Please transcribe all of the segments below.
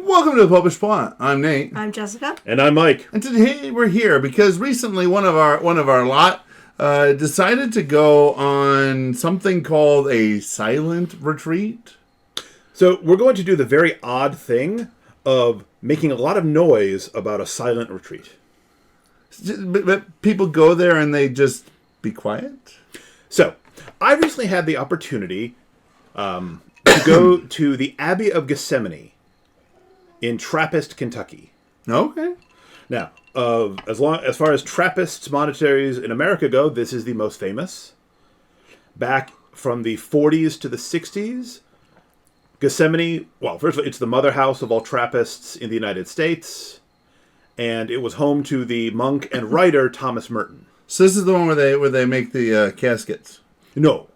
Welcome to the Popish Plot. I'm Nate. I'm Jessica. And I'm Mike. And today we're here because recently one of our lot decided to go on something called a silent retreat. So we're going to do the very odd thing of making a lot of noise about a silent retreat. But people go there and they just be quiet? So, I recently had the opportunity to go to the Abbey of Gethsemani in Trappist, Kentucky. Okay. Now, as far as Trappist monasteries in America go, this is the most famous. Back from the 40s to the 60s, Gethsemani, well, first of all, it's the mother house of all Trappists in the United States, and it was home to the monk and writer Thomas Merton. So this is the one where they make the caskets? No.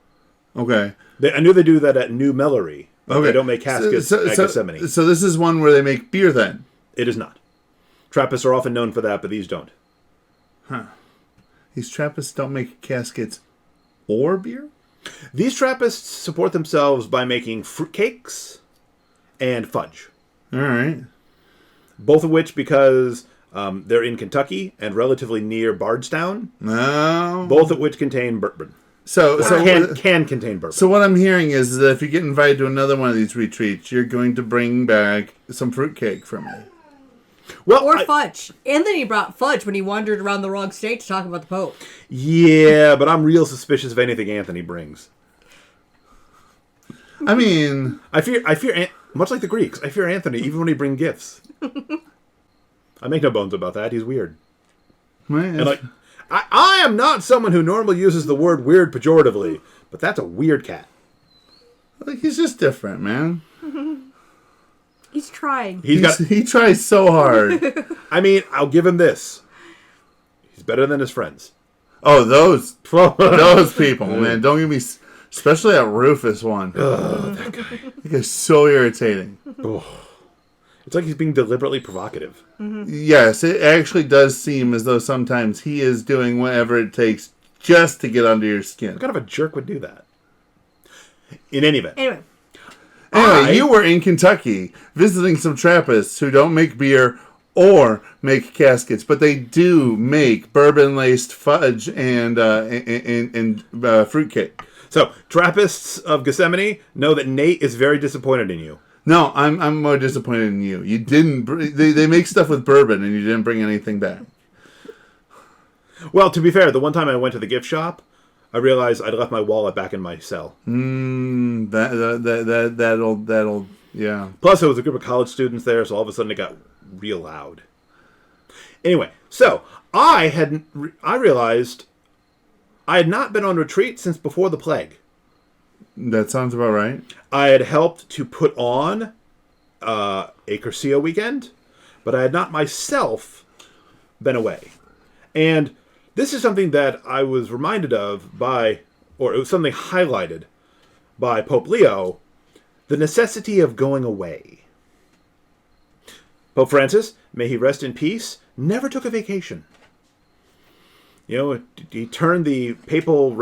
Okay. I knew they do that at New Mellery. Okay. They don't make caskets at Gethsemani. So this is one where they make beer then? It is not. Trappists are often known for that, but these don't. Huh. These Trappists don't make caskets or beer? These Trappists support themselves by making fruitcakes and fudge. All right. Both of which, because they're in Kentucky and relatively near Bardstown. No. Both of which contain bourbon. So can contain bourbon. So what I'm hearing is that if you get invited to another one of these retreats, you're going to bring back some fruitcake for me. Well, or fudge. Anthony brought fudge when he wandered around the wrong state to talk about the Pope. Yeah, but I'm real suspicious of anything Anthony brings. I mean, I fear, much like the Greeks, I fear Anthony even when he brings gifts. I make no bones about that. He's weird. Man. And like, I am not someone who normally uses the word weird pejoratively, but that's a weird cat. Like, he's just different, man. He's trying. He tries so hard. I mean, I'll give him this. He's better than his friends. Oh, those people, man. Don't give me... Especially that Rufus one. Ugh, that guy. That guy's so irritating. Oh. It's like he's being deliberately provocative. Mm-hmm. Yes, it actually does seem as though sometimes he is doing whatever it takes just to get under your skin. What kind of a jerk would do that? In any event. Anyway, you were in Kentucky visiting some Trappists who don't make beer or make caskets, but they do make bourbon-laced fudge and fruitcake. So, Trappists of Gethsemani know that Nate is very disappointed in you. No, I'm more disappointed in you. You didn't. They make stuff with bourbon, and you didn't bring anything back. Well, to be fair, the one time I went to the gift shop, I realized I'd left my wallet back in my cell. That'll yeah. Plus, there was a group of college students there, so all of a sudden it got real loud. Anyway, so I realized I had not been on retreat since before the plague. That sounds about right. I had helped to put on a Curcio weekend, but I had not myself been away. And this is something that I was reminded of or it was something highlighted by Pope Leo, the necessity of going away. Pope Francis, may he rest in peace, never took a vacation. You know, he turned the papal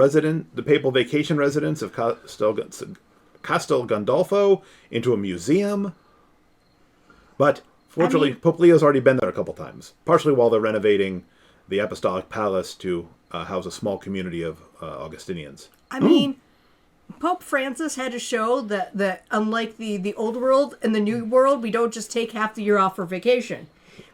vacation residence of Castel Gandolfo into a museum. But fortunately, Pope Leo's already been there a couple times, partially while they're renovating the Apostolic Palace to house a small community of Augustinians. I mean, Pope Francis had to show that unlike the old world and the new world, we don't just take half the year off for vacation.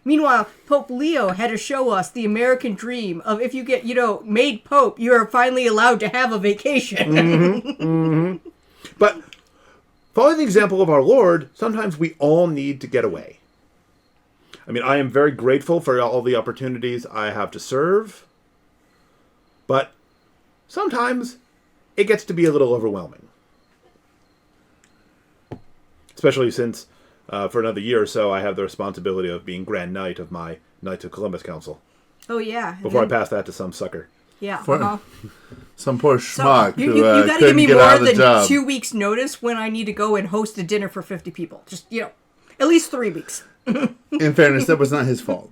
Meanwhile, Pope Leo had to show us the American dream of if you get, made Pope, you are finally allowed to have a vacation. Mm-hmm, mm-hmm. But following the example of our Lord, sometimes we all need to get away. I mean, I am very grateful for all the opportunities I have to serve, but sometimes it gets to be a little overwhelming. Especially since... for another year or so, I have the responsibility of being Grand Knight of my Knights of Columbus Council. Oh, yeah. Before I pass that to some sucker. Yeah. Some poor schmuck you who gotta couldn't give me get more out of the than job. 2 weeks' notice when I need to go and host a dinner for 50 people. Just, at least 3 weeks. In fairness, that was not his fault.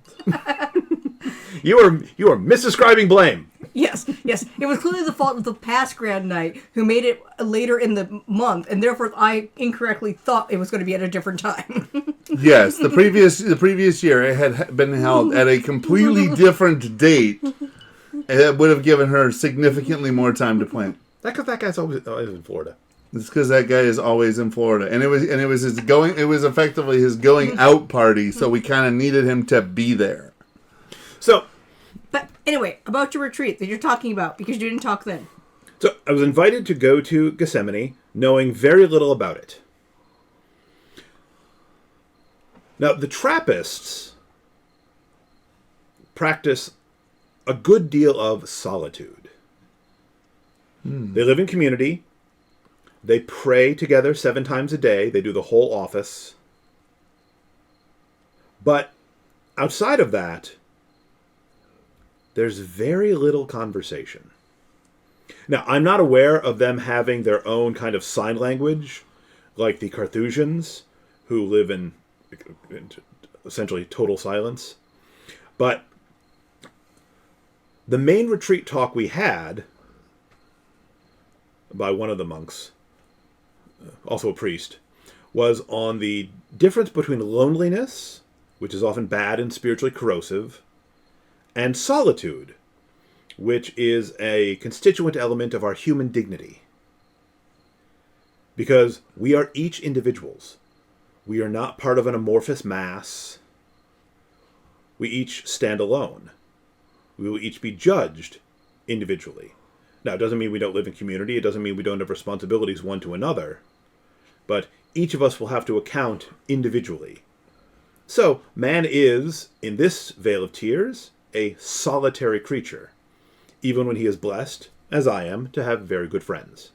You are misascribing blame. Yes. It was clearly the fault of the past Grand Night, who made it later in the month, and therefore I incorrectly thought it was going to be at a different time. Yes, the previous year it had been held at a completely different date. It would have given her significantly more time to plan. That guy's always in Florida. It's because that guy is always in Florida, and it was his going. It was effectively his going out party, so we kind of needed him to be there. So, but anyway, about your retreat that you're talking about, because you didn't talk then. So I was invited to go to Gethsemani, knowing very little about it. Now, the Trappists practice a good deal of solitude. They live in community. They pray together 7 times a day. They do the whole office. But outside of that, there's very little conversation. Now, I'm not aware of them having their own kind of sign language, like the Carthusians, who live in essentially total silence. But the main retreat talk we had by one of the monks, also a priest, was on the difference between loneliness, which is often bad and spiritually corrosive, and solitude, which is a constituent element of our human dignity. Because we are each individuals. We are not part of an amorphous mass. We each stand alone. We will each be judged individually. Now, it doesn't mean we don't live in community. It doesn't mean we don't have responsibilities one to another. But each of us will have to account individually. So, man is, in this vale of tears, a solitary creature, even when he is blessed, as I am, to have very good friends.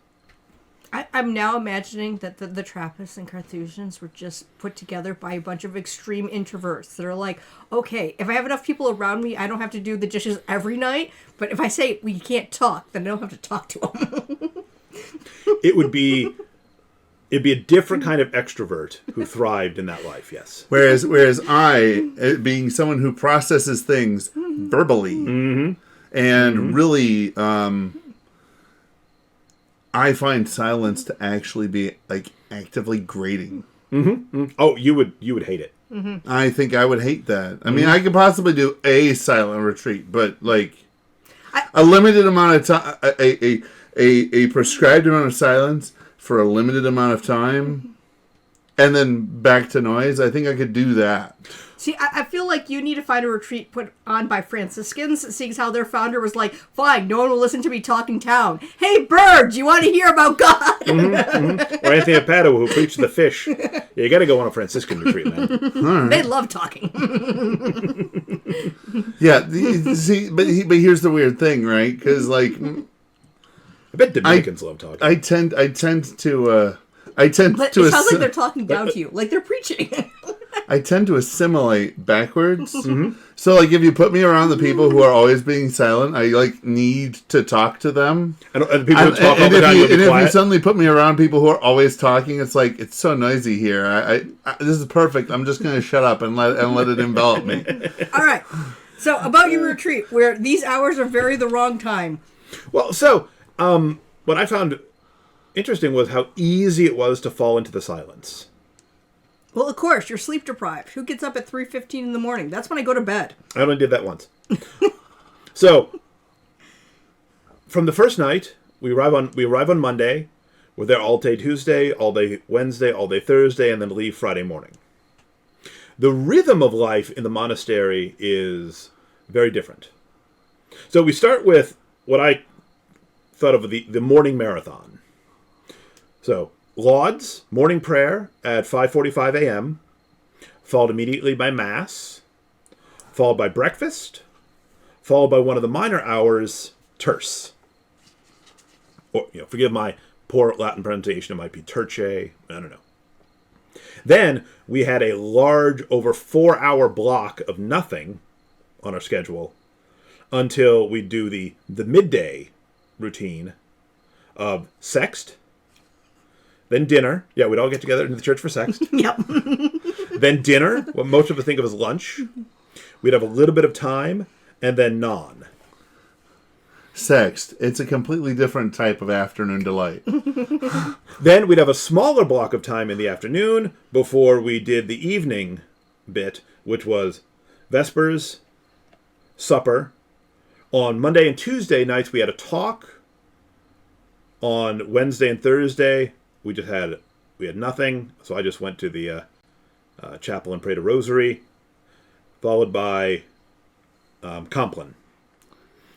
I'm now imagining that the Trappists and Carthusians were just put together by a bunch of extreme introverts that are like, okay, if I have enough people around me, I don't have to do the dishes every night, but if I say we can't talk, then I don't have to talk to them. It'd be a different kind of extrovert who thrived in that life, yes. Whereas I, being someone who processes things verbally, and really, I find silence to actually be like actively grating. Oh, you would hate it. I think I would hate that. I mean, I could possibly do a silent retreat, but like a limited amount of time, a prescribed amount of silence for a limited amount of time, and then back to noise. I think I could do that. See, I feel like you need to find a retreat put on by Franciscans, seeing how their founder was like, fine, no one will listen to me talk in town. Hey, birds, you want to hear about God? Or Anthony of Padua, who preached the fish. Yeah, you got to go on a Franciscan retreat, man. Right. They love talking. Yeah, see, but here's the weird thing, right? Because like, I bet Dominicans love talking. I tend to. But it sounds like they're talking down to you, like they're preaching. I tend to assimilate backwards. So, like, if you put me around the people who are always being silent, I, like, need to talk to them. And people who talk all the time, if you suddenly put me around people who are always talking, it's like, it's so noisy here. This is perfect. I'm just going to shut up and let it envelop me. All right. So, about your retreat, where these hours are very the wrong time. Well, so, what I found interesting was how easy it was to fall into the silence. Well, of course, you're sleep deprived. Who gets up at 3:15 in the morning? That's when I go to bed. I only did that once. So, from the first night, we arrive on Monday. We're there all day Tuesday, all day Wednesday, all day Thursday, and then leave Friday morning. The rhythm of life in the monastery is very different. So we start with what I thought of the morning marathon. So, lauds, morning prayer at 5:45 a.m., followed immediately by Mass, followed by breakfast, followed by one of the minor hours, terce. Or, forgive my poor Latin pronunciation, it might be terce, I don't know. Then we had a large, over 4-hour block of nothing on our schedule until we do the midday routine of sext, then dinner. Yeah, we'd all get together in the church for sext. Yep. Then dinner, what most of us think of as lunch. We'd have a little bit of time, and then non. sext, it's a completely different type of afternoon delight. Then we'd have a smaller block of time in the afternoon before we did the evening bit, which was Vespers, supper. On Monday and Tuesday nights, we had a talk. On Wednesday and Thursday, we had nothing. So I just went to the chapel and prayed a rosary, followed by Compline,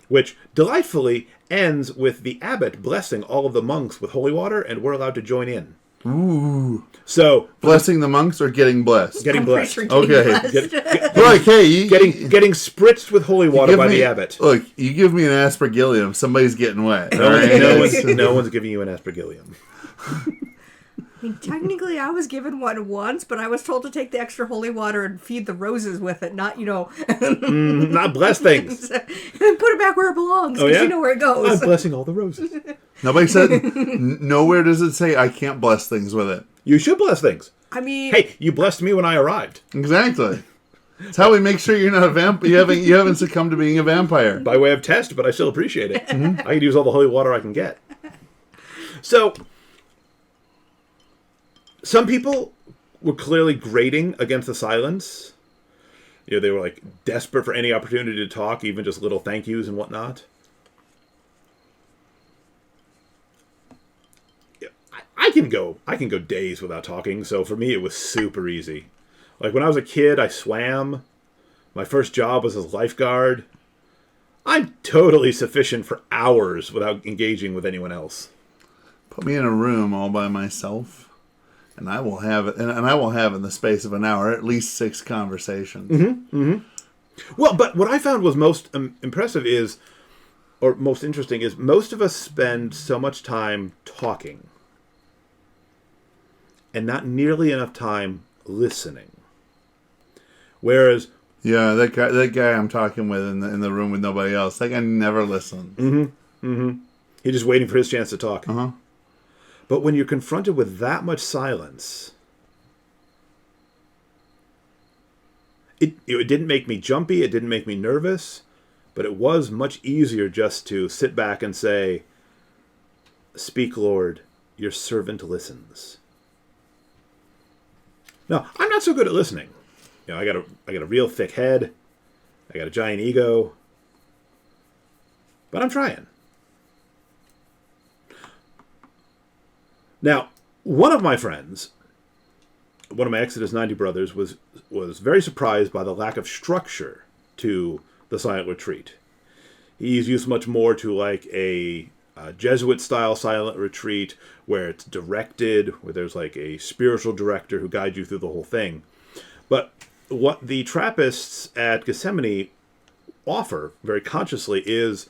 which delightfully ends with the abbot blessing all of the monks with holy water, and we're allowed to join in. Ooh. So blessing the monks or getting blessed? Getting blessed. Okay. Blessed. Like, hey, getting spritzed with holy water by the abbot. Look, you give me an aspergillium, somebody's getting wet. No one's giving you an aspergillium. I mean, technically, I was given one once, but I was told to take the extra holy water and feed the roses with it, not, not bless things. And put it back where it belongs, because you know where it goes. I'm blessing all the roses. Nobody said, nowhere does it say I can't bless things with it. You should bless things. I mean... Hey, you blessed me when I arrived. Exactly. It's how we make sure you're not a vampire. You haven't succumbed to being a vampire. By way of test, but I still appreciate it. I can use all the holy water I can get. So... some people were clearly grating against the silence. They were like desperate for any opportunity to talk, even just little thank yous and whatnot. I can go days without talking, so for me it was super easy. Like when I was a kid, I swam. My first job was as a lifeguard. I'm totally sufficient for hours without engaging with anyone else. Put me in a room all by myself. And I will have it, and I will have in the space of an hour at least 6 conversations. Well, but what I found was most impressive is, or most interesting is, most of us spend so much time talking, and not nearly enough time listening. Whereas, yeah, that guy I'm talking with in the room with nobody else, that guy never listens. He's just waiting for his chance to talk. Uh-huh. But when you're confronted with that much silence, it didn't make me jumpy, it didn't make me nervous, but it was much easier just to sit back and say, "Speak, Lord, your servant listens." Now, I'm not so good at listening. I got a real thick head, I got a giant ego, but I'm trying. Now, one of my friends, one of my Exodus 90 brothers, was very surprised by the lack of structure to the silent retreat. He's used much more to like a Jesuit-style silent retreat where it's directed, where there's like a spiritual director who guides you through the whole thing. But what the Trappists at Gethsemani offer, very consciously, is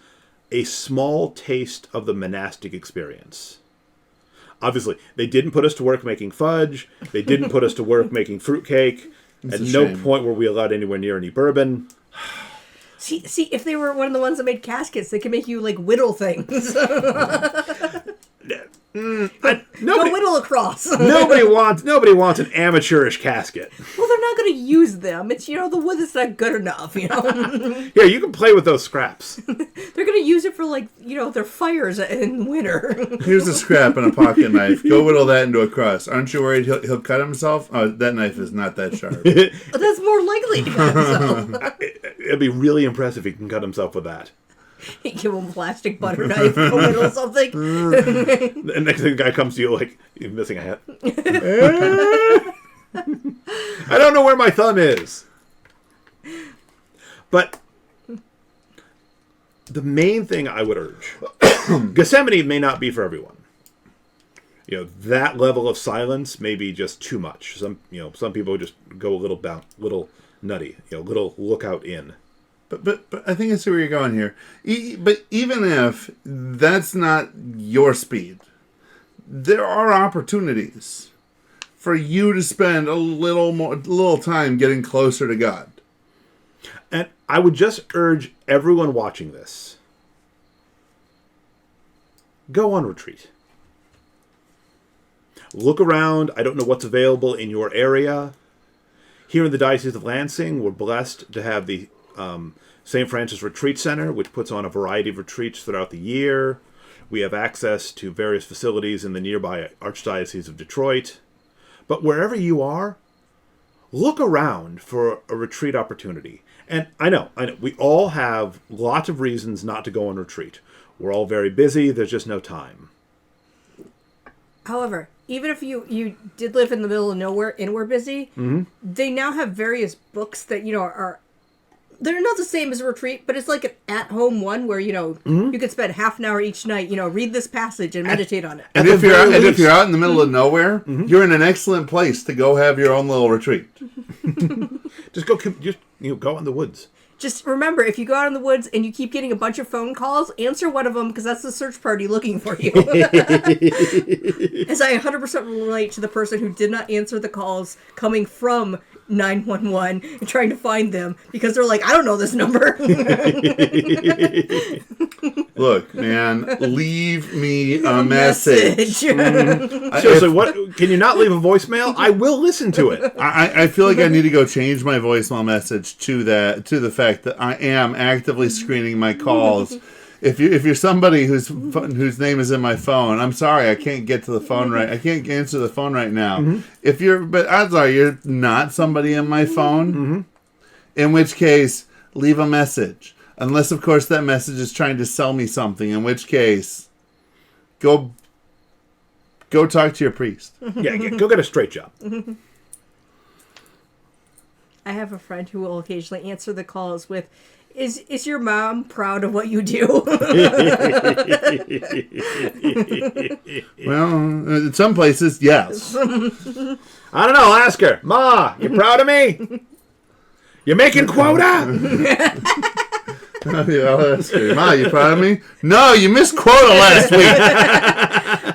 a small taste of the monastic experience. Obviously, they didn't put us to work making fudge. They didn't put us to work making fruitcake. At no point were we allowed anywhere near any bourbon. See, if they were one of the ones that made caskets, they could make you, like, whittle things. Go whittle across. Nobody wants an amateurish casket. Well, they're not going to use them. It's, the wood that's not good enough, Yeah, you can play with those scraps. They're going to use it for, like, their fires in winter. Here's a scrap and a pocket knife. Go whittle that into a crust. Aren't you worried he'll cut himself? Oh, that knife is not that sharp. That's more likely to cut himself. It'd be really impressive if he can cut himself with that. Give him a plastic butter knife, go whittle something. The next thing the guy comes to you like, you're missing a hat. I don't know where my thumb is. But the main thing I would urge, Gethsemani may not be for everyone. That level of silence may be just too much. Some people just go a little nutty, little lookout in. But I think I see where you're going here. But even if that's not your speed, there are opportunities for you to spend a little time getting closer to God. And I would just urge everyone watching this, go on retreat. Look around. I don't know what's available in your area. Here in the Diocese of Lansing, we're blessed to have the St. Francis Retreat Center, which puts on a variety of retreats throughout the year. We have access to various facilities in the nearby Archdiocese of Detroit. But wherever you are, look around for a retreat opportunity. And I know, we all have lots of reasons not to go on retreat. We're all very busy. There's just no time. However, even if you did live in the middle of nowhere and were busy, they now have various books that, are... They're not the same as a retreat, but it's like an at-home one where, you could spend half an hour each night, read this passage and meditate on it. And if you're out in the middle of nowhere, you're in an excellent place to go have your own little retreat. Just go in the woods. Just remember, if you go out in the woods and you keep getting a bunch of phone calls, answer one of them because that's the search party looking for you. As I 100% relate to the person who did not answer the calls coming from 911 and trying to find them because they're like, I don't know this number. Look, man, leave me a message. Seriously, what? Can you not leave a voicemail? I will listen to it. I feel like I need to go change my voicemail message to the fact that I am actively screening my calls. If you're somebody whose name is in my phone, I'm sorry, I can't get to the phone right. I can't answer the phone right now. But odds are you're not somebody in my phone. In which case, leave a message. Unless, of course, that message is trying to sell me something. In which case, go talk to your priest. Yeah, go get a straight job. I have a friend who will occasionally answer the calls with, Is your mom proud of what you do? Well, in some places, yes. I don't know. I'll ask her. Ma, you proud of me? You making quota? Yeah, I'll ask her. Ma, you proud of me? No, you missed quota last week.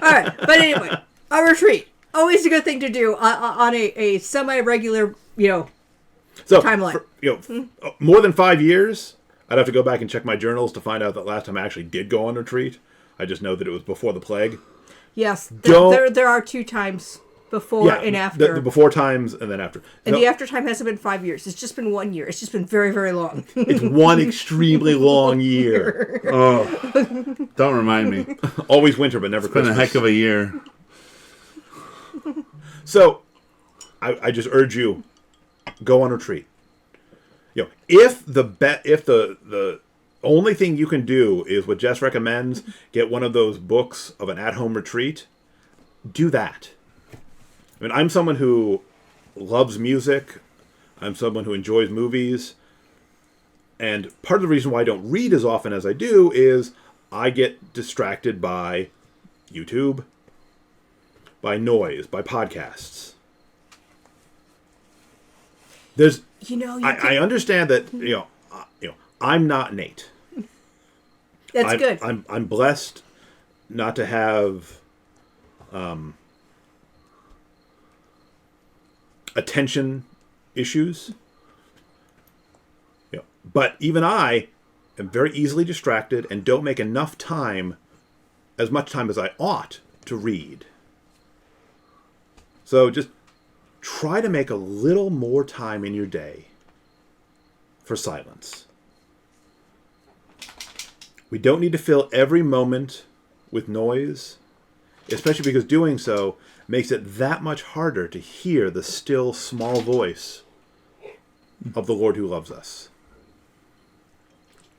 All right, but anyway, a retreat. Always a good thing to do on a semi-regular, timeline. More than 5 years, I'd have to go back and check my journals to find out that last time I actually did go on retreat. I just know that it was before the plague. Yes, there are 2 times before and after. The before times and then after. And the after time hasn't been 5 years. It's just been 1 year. It's just been very, very long. It's one extremely long year. Oh, don't remind me. Always winter, but never Christmas. Been a heck of a year. So, I just urge you, go on retreat. If the only thing you can do is what Jess recommends, get one of those books of an at-home retreat, do that. I mean, I'm someone who loves music. I'm someone who enjoys movies. And part of the reason why I don't read as often as I do is I get distracted by YouTube, by noise, by podcasts. I understand that I'm not Nate. That's good. I'm blessed not to have attention issues. But even I am very easily distracted and don't make enough time, as much time as I ought, to read. So just try to make a little more time in your day for silence. We don't need to fill every moment with noise, especially because doing so makes it that much harder to hear the still, small voice of the Lord who loves us.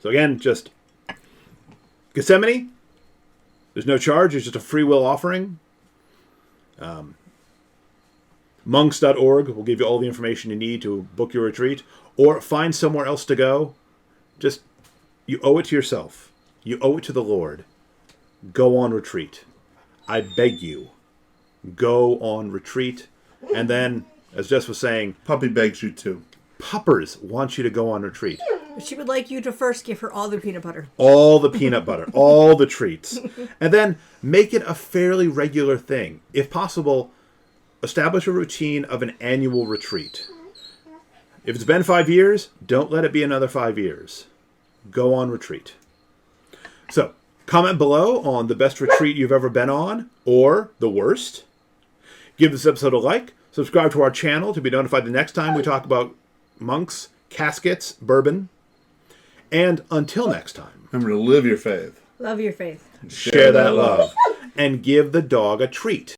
So again, just Gethsemani, there's no charge, it's just a free will offering. Monks.org will give you all the information you need to book your retreat, or find somewhere else to go. Just, you owe it to yourself. You owe it to the Lord. Go on retreat. I beg you, go on retreat. And then, as Jess was saying, Puppy begs you to. Puppers wants you to go on retreat. She would like you to first give her all the peanut butter. All the peanut butter, all the treats. And then make it a fairly regular thing. If possible, establish a routine of an annual retreat. If it's been 5 years, don't let it be another 5 years. Go on retreat. So, comment below on the best retreat you've ever been on, or the worst. Give this episode a like. Subscribe to our channel to be notified the next time we talk about monks, caskets, bourbon, And until next time, remember to live your faith. Love your faith. share that love and give the dog a treat.